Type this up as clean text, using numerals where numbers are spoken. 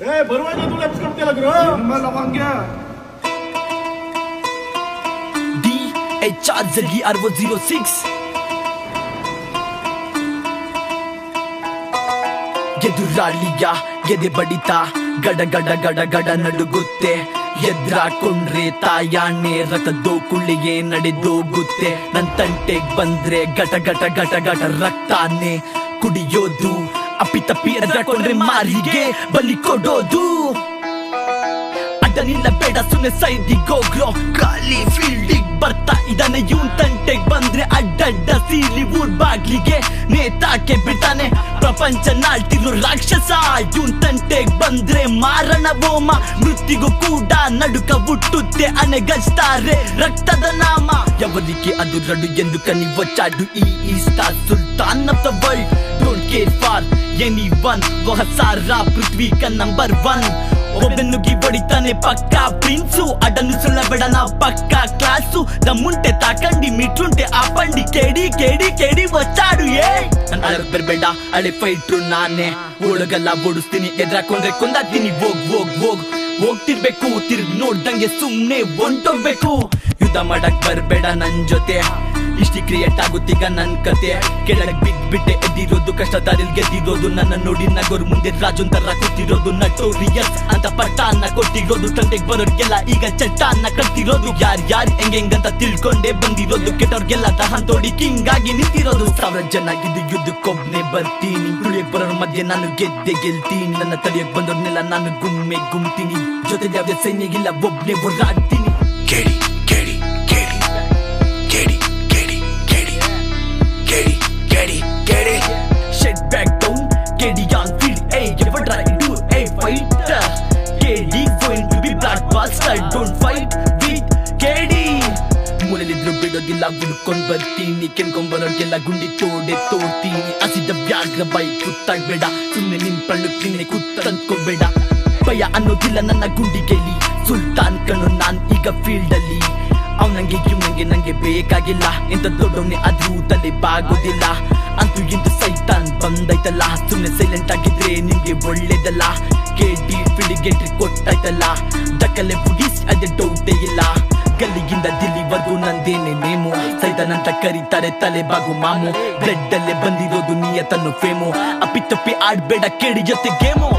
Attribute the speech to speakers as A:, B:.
A: ಬರುವಾಗ ಎಪ್ಸ್ಕೊಡ್ತಿಲ್ಲ ಗುರು ಲವಂಗ್ಯ
B: DHR-06 ಎದುರಾಳಿಯ ಎದೆ ಬಡಿತ ಗಡ ಗಡ ಗಡ ಗಡ ನಡುಗುತ್ತೆ ಎದ್ರಾಕೊಂಡ್ರೆ ತಾಯಾಣೆ ರಕ್ತದೋ ಕುಳ್ಳಿಗೆ ನಡೆದೋಗುತ್ತೆ ನನ್ ತಂಟೆಗ್ ಬಂದ್ರೆ ಗಟ ಗಟ ಗಟ ಗಟ ರಕ್ತಾನೆ ಕುಡಿಯೋದು ಅಪ್ಪಿತಪ್ಪಿ ಎದ್ರಾಕೊಂಡ್ರೆ ಮಾರಿಗೆ ಬಲಿ ಕೊಡೋದು ಅಡ್ಡನಿಲ್ಲ ಬೇಡ ಸುಮ್ಮನೆ ಸೈದಿಗೋಗ್ರೋ ಖಾಲಿ ಫೀಲ್ಡಿಗ್ ಬರ್ತಾ ಇದ್ದಾನೆ ಇವನ್ ತಂಟೆಗ್ ಬಂದ್ರೆ ಅಡ್ಡಡ್ಡ ಸೀಲಿ ಊರ್ ಬಾಗ್ಲಿಗೆ ನೇತಾಕೆ ಬಿಡ್ತಾನೆ ಪ್ರಪಂಚ ನಾಳ್ತಿರೋ ರಾಕ್ಷಸ ಇವನ್ ತಂಟೆಗ್ ಬಂದ್ರೆ ಮಾರಣ ಹೋಮ ಮೃತ್ಯುಗೂ ಕೂಡ ನಡುಕ ಹುಟ್ಟುತ್ತೆ ಅನೆಗಚ್ತಾರೆ ರಕ್ತದ ನಾಮ ಯವರಿಗೆ ಅದು ರಡು ಎಂದು ಕನಿ ಒಚ್ಚಾಡು ಈ ಸ್ಟಾರ್ ಸುಲ್ತಾನ್ of the world don't care for any one ವಹಸಾರ ಪೃಥ್ವಿ ನಂಬರ್ 1 ಒಬ್ಬನುಗಿ ಹೊಡಿತಾನೆ ಪಕ್ಕ ಪ್ರಿನ್ಸು ಅಡನ್ನು ಸುಳ್ಳಬೇಡ ನಾವು ಪಕ್ಕ ಕ್ಲಾಸು ದಮ್ಮುಂಟೆ ತಾಕಂಡಿ ಮಿಟ್ರುಂಟೆ ಆ ಪಂಡಿ ಕೇಡಿ ಕೇಡಿ ಕೇಡಿ ಒಚ್ಚಾಡು ನನ್ ಅಳಕ್ ಬರ್ಬೇಡ ಹಳೆ ಫೈಟ್ರು ನಾನೇ ಒಳಗಲ್ಲ ಓಡಿಸ್ತೀನಿ ಎದ್ರಾಕೊಂಡ್ರೆ ಕೊಂದಾತೀನಿ ಹೋಗ್ತಿರ್ಬೇಕು ತಿರ್ಗ್ ನೋಡ್ದಂಗೆ ಸುಮ್ನೆ ಹೊಂಟೋಗ್ಬೇಕು ಯುದ್ಧ ಮಾಡಕ್ ಬರ್ಬೇಡ ನನ್ ಜೊತೆ ಇಷ್ಟಿ ಕ್ರಿಯೇಟ್ ಆಗುತ್ತೀಗ ನನ್ ಕತೆ ಕೆಳಗ್ ಬಿಟ್ಬಿಟ್ಟೆ ಎದ್ದಿರೋದು ಕಷ್ಟ ದಾರಿಲ್ ಗೆದ್ದಿರೋದು ನನ್ನ ನೋಡಿ ನಗೋರ್ ಮುಂದೆ ರಾಜುನ್ ತರ ಕೂತಿರೋದು ನಟೋರಿಯಸ್ ಅಂತ ಪಟ್ಟಾನ ಕೊಟ್ಟಿರೋದು ತಂಟೆಗ್ ಬರೋರ್ಗೆಲ್ಲ ಈಗ ಚಟ್ಟಾನ ಕಟ್ತಿರೋದು ಯಾರ್ ಹೆಂಗಂತ ತಿಳ್ಕೊಂಡೆ ಬಂದಿರೋದು ಕೆಟ್ಟವ್ರಿಗೆಲ್ಲ ದಹನ್ ತೋಡಿ ಕಿಂಗ್ ಆಗಿ ನಿಂತಿರೋದು 1000 ಜನ ಇದು ಯುದ್ಧಕ್ಕೊಬ್ನೆ ಬರ್ತೀನಿ ತುಳಿಯಕ್ ಬರೋರ್ ಮಧ್ಯೆ ನಾನು ಗೆಲ್ತೀನಿ ನನ್ನ ತಡಿಯಕ್ ಬಂದೋರ್ನೆಲ್ಲ ನಾನು ಗುಮ್ತೀನಿ ಜೊತೆ ಯಾವ್ದೇ ಸೈನ್ಯಗಿಲ್ಲ ಒಬ್ನೇ ಓಡಾಡ್ತೀನಿ
C: ಕೇಳಿ ಕೇಳಿ ಕೇಳಿ ಕೇಳಿ ಕೇಳಿ ಕೇಳಿ ಕೇಳಿ ಕೇಳಿ ಕೇಳಿ
B: Shut back down, KD on field, hey, ever try to, hey, fighter KD going to be blockbuster, don't fight with KD ಮೂಲೆಲಿದ್ರು ಬಿಡೋದಿಲ್ಲ ಹುಡ್ಕೊಂಡ್ ಬರ್ತೀನಿ ಕೆನ್ಕೊಂಬರೋರ್ಗೆಲ್ಲ ಗುಂಡಿ ತೋಡ್ತೀನಿ ಹಸಿದ ವ್ಯಾಘ್ರ ಬೈ ಕುತ್ತಾಗ್ಬೇಡ ಸುಮ್ನೆ ನಿನ್ ಪಣ್ಣುಕ್ಕಿನೇ ಕುತ್ತಂದ್ಕೋಬೇಡ ಭಯ ಅನ್ನೋದಿಲ್ಲ ನನ್ನ ಗುಂಡಿಗೆಲಿ ಸುಲ್ತಾನ್ ಕಣ್ಣು ನಾನ್ ಈಗ ಫೀಲ್ಡ್ ಅಲ್ಲಿ ಅವ್ನಂಗೆ ನಂಗೆ ಬೇಕಾಗಿಲ್ಲ ಎಂತ ದೊಡ್ಡವನೇ ಆದ್ರೂ ತಲೆ ಬಾಗೋದಿಲ್ಲ ಅಂತೂ ಇಂದು ಸೈತಾನ್ ಬಂದೈತಲ್ಲ ಸುಮ್ನೆ ಸೈಲೆಂಟ್ ಆಗಿದ್ರೆ ನಿಮ್ಗೆ ಒಳ್ಳೇದಲ್ಲ ಕೇಳಿ ಫೀಲ್ಡಿಗೆ ಎಂಟ್ರಿ ಕೊಟ್ಟಾಯ್ತಲ್ಲ ದಕ್ಕಲೆ ಬುಡಿಸ್ ಅದೇ ಡೌಟೇ ಇಲ್ಲ ಗಲ್ಲಿಗಿಂದ ದಿಲ್ಲಿವರೆಗೂ ನಂದೇನೆ ನೇಮು ಸೈತಾನಂತ ಕರೀತಾರೆ ತಲೆ ಬಾಗು ಮಾಮು ಬ್ಲಡ್ ಅಲ್ಲೇ ಬಂದಿರೋದು ನಿಯತನ್ನು ಫೇಮು ಅಪ್ಪಿತಪ್ಪಿ ಆಡ್ಬೇಡ ಕೇಳಿ ಜೊತೆ ಗೇಮು